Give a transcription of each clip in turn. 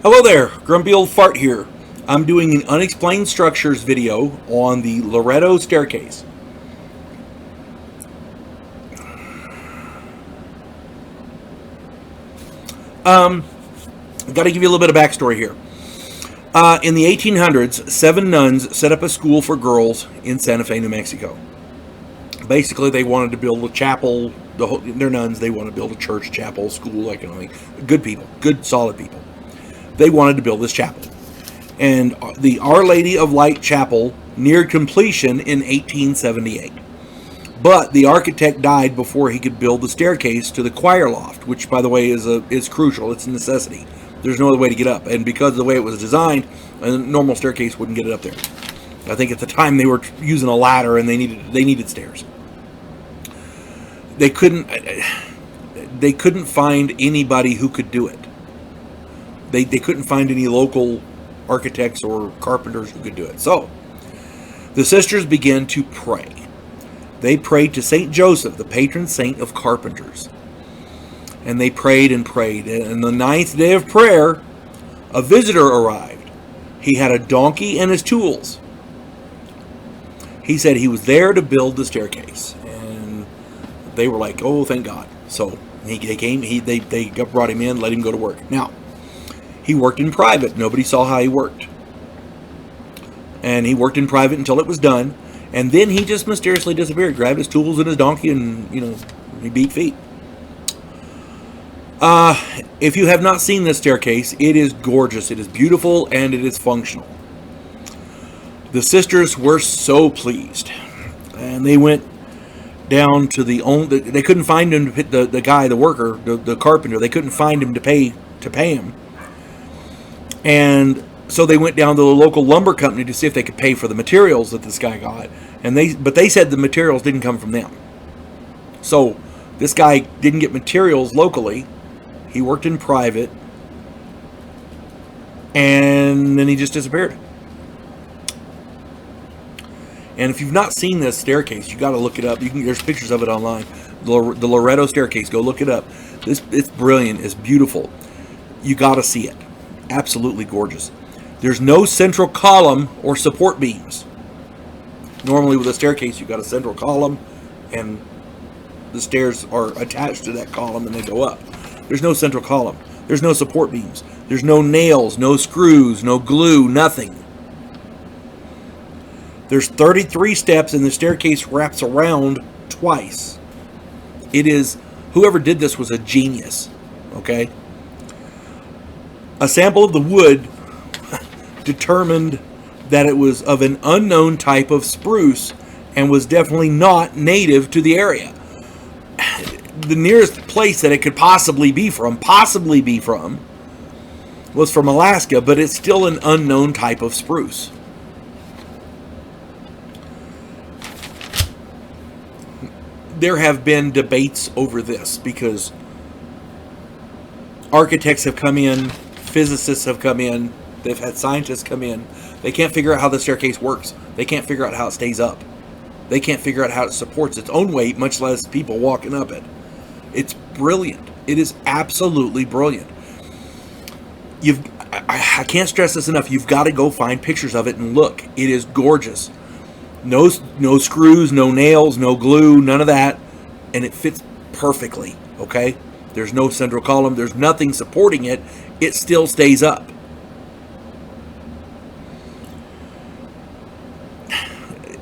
Hello there, Grumpy Old Fart here. I'm doing an Unexplained Structures video on the Loretto Staircase. Got to give you a little bit of backstory here. In the 1800s, 7 nuns set up a school for girls in Santa Fe, New Mexico. Basically, they wanted to build a chapel. They're nuns. They want to build a church, chapel, school, that kind of thing. Good people, good, solid people. They wanted to build this chapel. And the Our Lady of Light Chapel neared completion in 1878. But the architect died before he could build the staircase to the choir loft, which, by the way, is crucial. It's a necessity. There's no other way to get up. And because of the way it was designed, a normal staircase wouldn't get it up there. I think at the time they were using a ladder and they needed stairs. They couldn't find anybody who could do it. They couldn't find any local architects or carpenters who could do it. So the sisters began to pray. They prayed to Saint Joseph, the patron saint of carpenters. And they prayed and prayed. And the 9th day of prayer, a visitor arrived. He had a donkey and his tools. He said he was there to build the staircase. And they were like, oh, thank God. So they brought him in, let him go to work. Now, he worked in private. Nobody saw how he worked. And he worked in private until it was done. And then he just mysteriously disappeared. Grabbed his tools and his donkey and, he beat feet. If you have not seen this staircase, it is gorgeous. It is beautiful and it is functional. The sisters were so pleased. And they went down to they couldn't find him, the guy, the worker, the carpenter. They couldn't find him to pay him. And so they went down to the local lumber company to see if they could pay for the materials that this guy got. But they said the materials didn't come from them. So this guy didn't get materials locally. He worked in private. And then he just disappeared. And if you've not seen this staircase, you got to look it up. There's pictures of it online. The Loretto Staircase. Go look it up. It's brilliant. It's beautiful. You got to see it. Absolutely gorgeous. There's no central column or support beams. Normally with a staircase, you've got a central column and the stairs are attached to that column and they go up. There's no central column. There's no support beams. There's no nails, no screws, no glue, nothing. There's 33 steps and the staircase wraps around twice. Whoever did this was a genius. Okay? A sample of the wood determined that it was of an unknown type of spruce and was definitely not native to the area. The nearest place that it could possibly be from, was from Alaska, but it's still an unknown type of spruce. There have been debates over this because architects have come in, physicists have come in, they've had scientists come in. They can't figure out how the staircase works. They can't figure out how it stays up. They can't figure out how it supports its own weight, much less people walking up it. It's brilliant. It is absolutely brilliant. I can't stress this enough. You've got to go find pictures of it and look. It is gorgeous. No screws, no nails, no glue, none of that. And it fits perfectly, okay? There's no central column. There's nothing supporting it. It still stays up.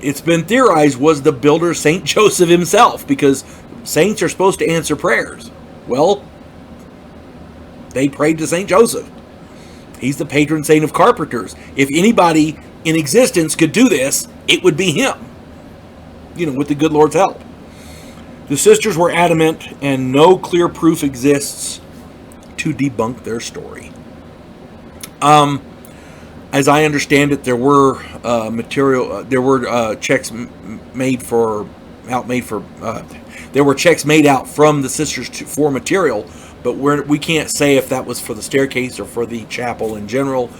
It's been theorized was the builder Saint Joseph himself, because saints are supposed to answer prayers. Well, they prayed to Saint Joseph. He's the patron saint of carpenters. If anybody in existence could do this, it would be him. With the good Lord's help. The sisters were adamant, and no clear proof exists to debunk their story. As I understand it, there were checks made there were checks made out from the sisters for material, but we can't say if that was for the staircase or for the chapel in general.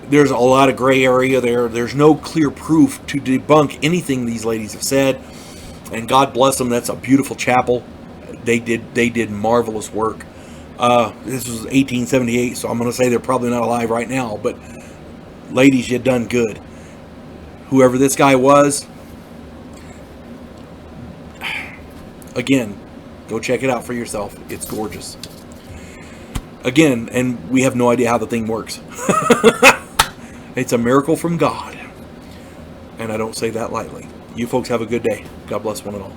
There's a lot of gray area there. There's no clear proof to debunk anything these ladies have said, and God bless them. That's a beautiful chapel. They did marvelous work. This was 1878, so I'm going to say they're probably not alive right now. But ladies, you done good. Whoever this guy was, again, go check it out for yourself. It's gorgeous. Again, and we have no idea how the thing works. It's a miracle from God. And I don't say that lightly. You folks have a good day. God bless one and all.